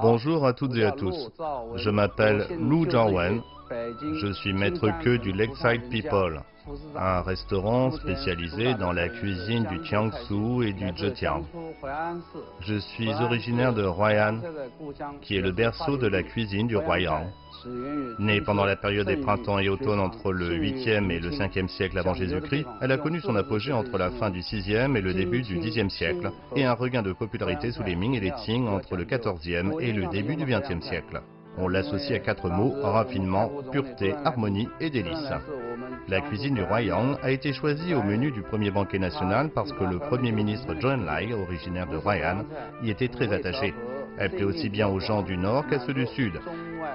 Bonjour à toutes et à tous. Je m'appelle Lu Zhaowen. Je suis maître queux du Lakeside People, un restaurant spécialisé dans la cuisine du Jiangsu et du Zhejiang. Je suis originaire de Huai'an, qui est le berceau de la cuisine du Huaiyang. Née pendant la période des printemps et automnes entre le 8e et le 5e siècle avant Jésus-Christ, elle a connu son apogée entre la fin du 6e et le début du 10e siècle, et un regain de popularité sous les Ming et les Qing entre le 14e et le début du 20e siècle. On l'associe à 4 mots: raffinement, pureté, harmonie et délice. La cuisine du Huaiyang a été choisie au menu du premier banquet national parce que le premier ministre Zhou Enlai, originaire de Huai'an, y était très attaché. Elle plaît aussi bien aux gens du Nord qu'à ceux du Sud,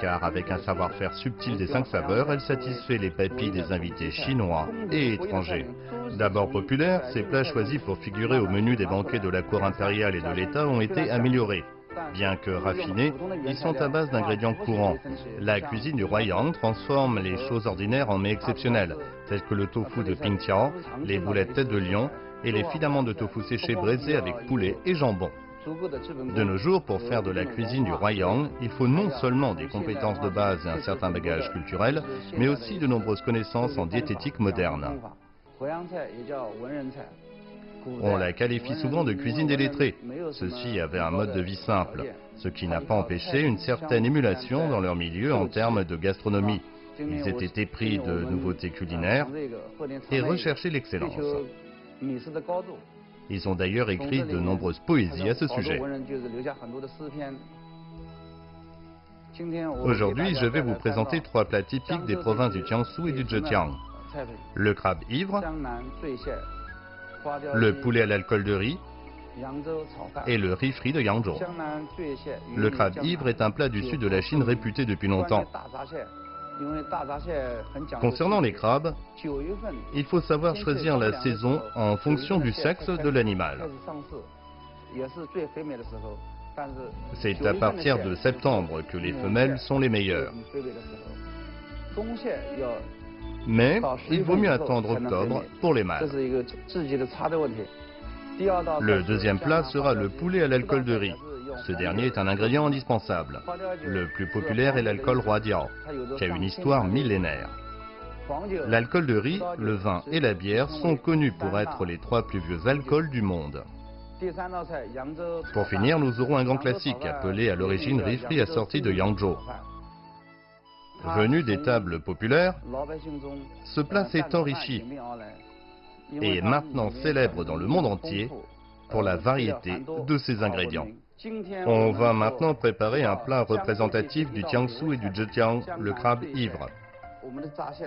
car avec un savoir-faire subtil des 5 saveurs, elle satisfait les papilles des invités chinois et étrangers. D'abord populaires, ces plats choisis pour figurer au menu des banquets de la cour impériale et de l'État ont été améliorés. Bien que raffinés, ils sont à base d'ingrédients courants. La cuisine du Huaiyang transforme les choses ordinaires en mets exceptionnels, tels que le tofu de Pingqiao, les boulettes tête de lion et les filaments de tofu séchés braisés avec poulet et jambon. De nos jours, pour faire de la cuisine du Huaiyang, il faut non seulement des compétences de base et un certain bagage culturel, mais aussi de nombreuses connaissances en diététique moderne. On la qualifie souvent de cuisine des lettrés. Ceux-ci avaient un mode de vie simple, ce qui n'a pas empêché une certaine émulation dans leur milieu en termes de gastronomie. Ils étaient épris de nouveautés culinaires et recherchaient l'excellence. Ils ont d'ailleurs écrit de nombreuses poésies à ce sujet. Aujourd'hui, je vais vous présenter 3 plats typiques des provinces du Jiangsu et du Zhejiang. Le crabe ivre, le poulet à l'alcool de riz et le riz frit de Yangzhou. Le crabe ivre est un plat du sud de la Chine réputé depuis longtemps. Concernant les crabes, il faut savoir choisir la saison en fonction du sexe de l'animal. C'est à partir de septembre que les femelles sont les meilleures. Mais il vaut mieux attendre octobre pour les mâles. Le deuxième plat sera le poulet à l'alcool de riz. Ce dernier est un ingrédient indispensable. Le plus populaire est l'alcool Huadiao, qui a une histoire millénaire. L'alcool de riz, le vin et la bière sont connus pour être les 3 plus vieux alcools du monde. Pour finir, nous aurons un grand classique appelé à l'origine riz frit assorti de Yangzhou. Venu des tables populaires, ce plat s'est enrichi et est maintenant célèbre dans le monde entier pour la variété de ses ingrédients. On va maintenant préparer un plat représentatif du Jiangsu et du Zhejiang, le crabe ivre.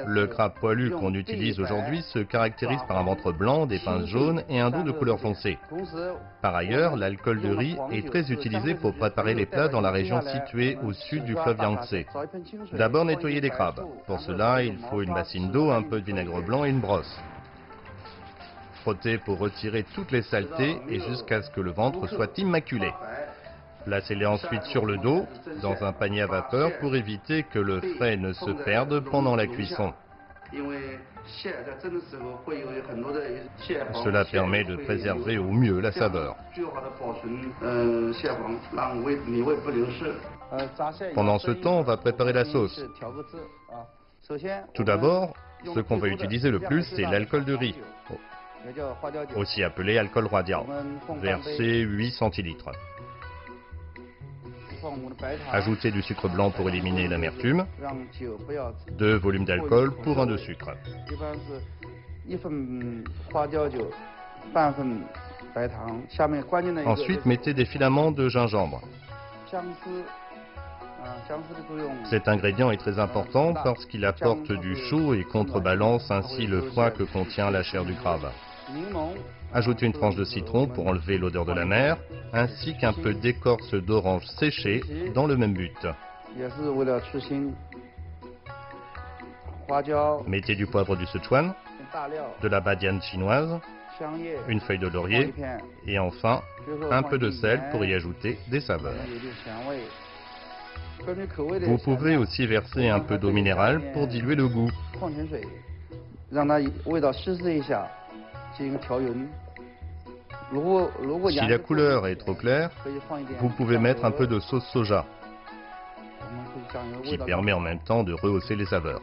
Le crabe poilu qu'on utilise aujourd'hui se caractérise par un ventre blanc, des pinces jaunes et un dos de couleur foncée. Par ailleurs, l'alcool de riz est très utilisé pour préparer les plats dans la région située au sud du fleuve Yangtze. D'abord nettoyer les crabes. Pour cela, il faut une bassine d'eau, un peu de vinaigre blanc et une brosse. Frotter pour retirer toutes les saletés et jusqu'à ce que le ventre soit immaculé. Placez-les ensuite sur le dos, dans un panier à vapeur pour éviter que le frais ne se perde pendant la cuisson. Cela permet de préserver au mieux la saveur. Pendant ce temps, on va préparer la sauce. Tout d'abord, ce qu'on va utiliser le plus, c'est l'alcool de riz, aussi appelé alcool Huadiao, versé 8 centilitres. Ajoutez du sucre blanc pour éliminer l'amertume, 2 volumes d'alcool pour 1 de sucre. Ensuite, mettez des filaments de gingembre. Cet ingrédient est très important parce qu'il apporte du chaud et contrebalance ainsi le froid que contient la chair du crabe. Ajoutez une tranche de citron pour enlever l'odeur de la mer, ainsi qu'un peu d'écorce d'orange séchée dans le même but. Mettez du poivre du Sichuan, de la badiane chinoise, une feuille de laurier et enfin un peu de sel pour y ajouter des saveurs. Vous pouvez aussi verser un peu d'eau minérale pour diluer le goût. Si la couleur est trop claire, vous pouvez mettre un peu de sauce soja, qui permet en même temps de rehausser les saveurs.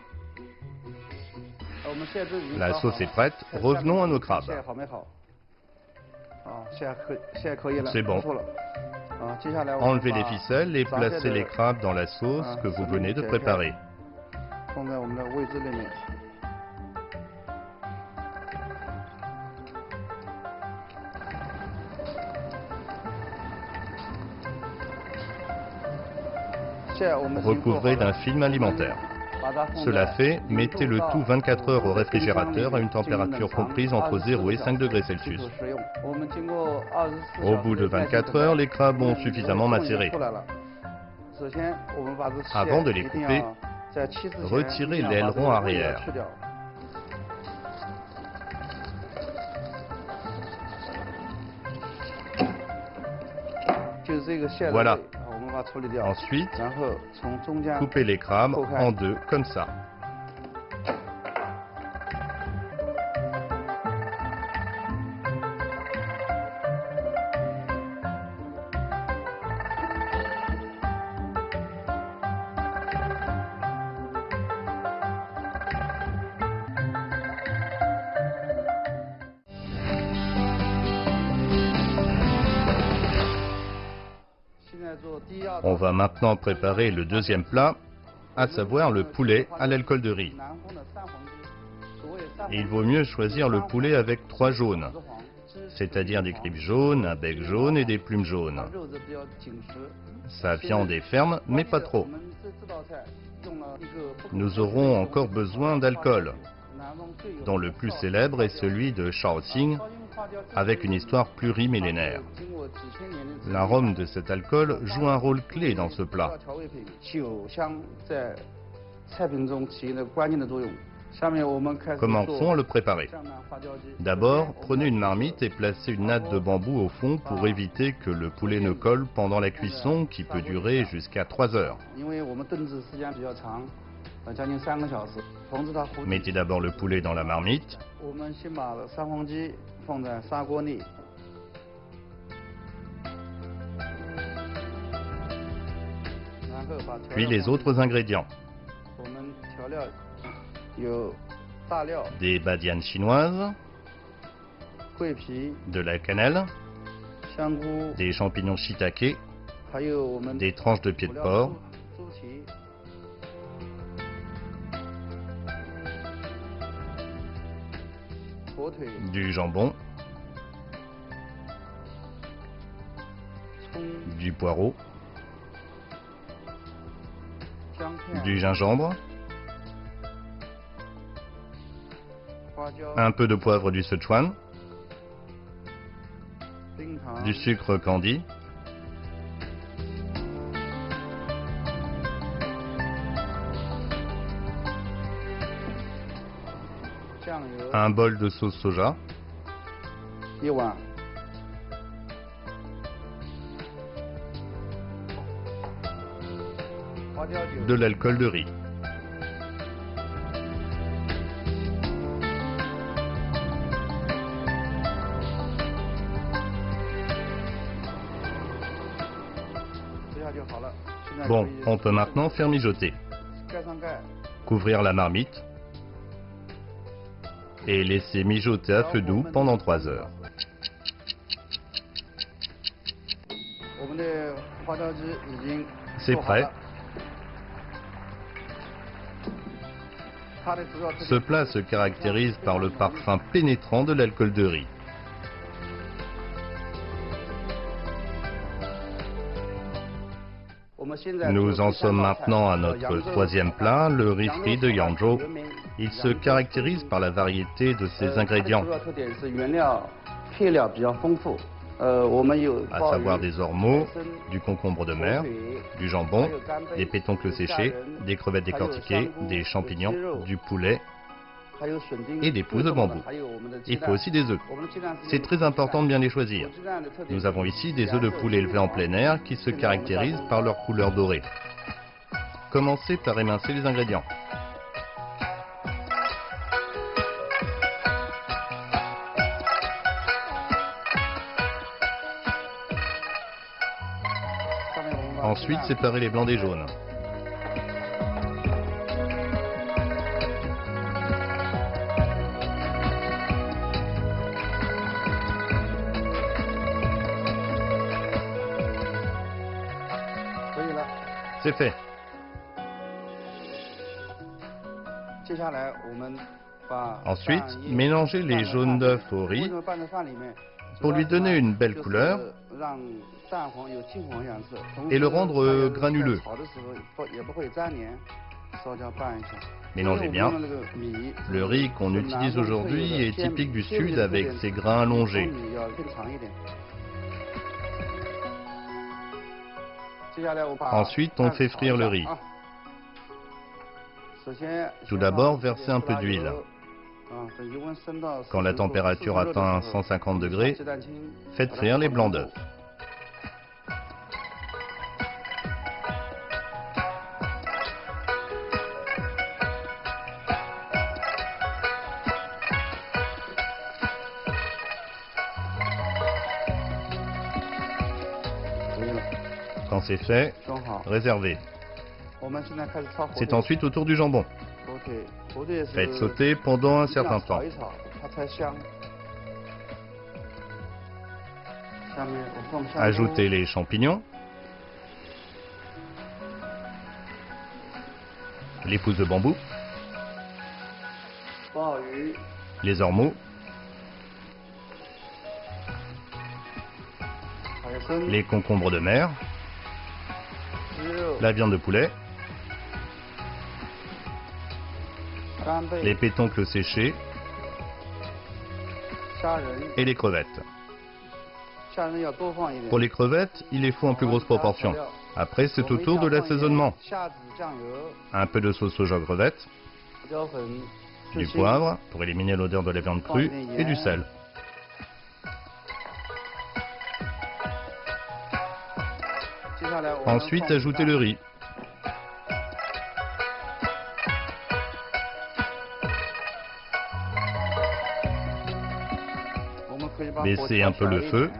La sauce est prête, revenons à nos crabes. C'est bon. Enlevez les ficelles et placez les crabes dans la sauce que vous venez de préparer. Recouvrez d'un film alimentaire. Cela fait, mettez le tout 24 heures au réfrigérateur à une température comprise entre 0 et 5 degrés Celsius. Au bout de 24 heures, les crabes ont suffisamment macéré. Avant de les couper, retirez l'aileron arrière. Voilà. Ensuite, coupez les crabes en deux, comme ça. On va maintenant préparer le deuxième plat, à savoir le poulet à l'alcool de riz. Il vaut mieux choisir le poulet avec 3 jaunes, c'est-à-dire des griffes jaunes, un bec jaune et des plumes jaunes. Sa viande est ferme, mais pas trop. Nous aurons encore besoin d'alcool, dont le plus célèbre est celui de Shaoxing, avec une histoire plurimillénaire. L'arôme de cet alcool joue un rôle clé dans ce plat. Commençons à le préparer. D'abord, prenez une marmite et placez une natte de bambou au fond pour éviter que le poulet ne colle pendant la cuisson qui peut durer jusqu'à 3 heures. Mettez d'abord le poulet dans la marmite. Puis les autres ingrédients. Des badianes chinoises, de la cannelle, des champignons shiitake, des tranches de pied de porc, du jambon, du poireau, du gingembre, un peu de poivre du Sichuan, du sucre candi, un bol de sauce soja, de l'alcool de riz. Bon, on peut maintenant faire mijoter. Couvrir la marmite et laisser mijoter à feu doux pendant 3 heures. C'est prêt. Ce plat se caractérise par le parfum pénétrant de l'alcool de riz. Nous en sommes maintenant à notre troisième plat, le riz frit de Yangzhou. Il se caractérise par la variété de ses ingrédients, à savoir des ormeaux, du concombre de mer, du jambon, des pétoncles séchés, des crevettes décortiquées, des champignons, du poulet et des pousses de bambou. Il faut aussi des œufs. C'est très important de bien les choisir. Nous avons ici des œufs de poule élevés en plein air qui se caractérisent par leur couleur dorée. Commencez par émincer les ingrédients. Ensuite, séparez les blancs des jaunes. C'est fait. Ensuite, mélangez les jaunes d'œufs au riz pour lui donner une belle couleur et le rendre granuleux. Mélangez bien. Le riz qu'on utilise aujourd'hui est typique du Sud avec ses grains allongés. Ensuite, on fait frire le riz. Tout d'abord, versez un peu d'huile. Quand la température atteint 150 degrés, faites frire les blancs d'œufs. Quand c'est fait, réservez. C'est ensuite au tour du jambon. Faites sauter pendant un certain temps. Ajoutez les champignons, les pousses de bambou, les ormeaux, les concombres de mer, la viande de poulet, les pétoncles séchés et les crevettes. Pour les crevettes, il les faut en plus grosse proportion. Après, c'est au tour de l'assaisonnement. Un peu de sauce soja crevette, du poivre pour éliminer l'odeur de la viande crue et du sel. Ensuite, ajoutez le riz. Baissez un peu le feu.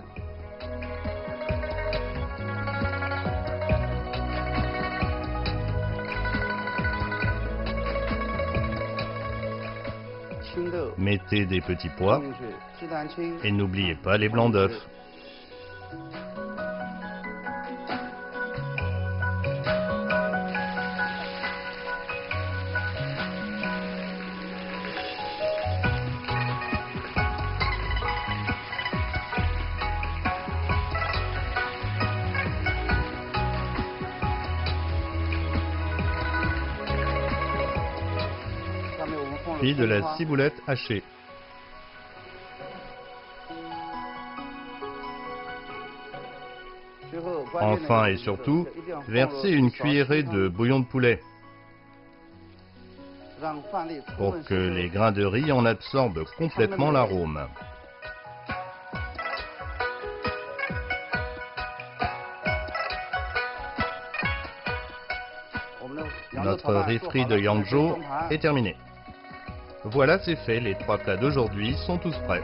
Mettez des petits pois et n'oubliez pas les blancs d'œufs. Puis de la ciboulette hachée. Enfin et surtout, versez une cuillerée de bouillon de poulet pour que les grains de riz en absorbent complètement l'arôme. Notre riz frit de Yangzhou est terminé. Voilà, c'est fait, les 3 plats d'aujourd'hui sont tous prêts.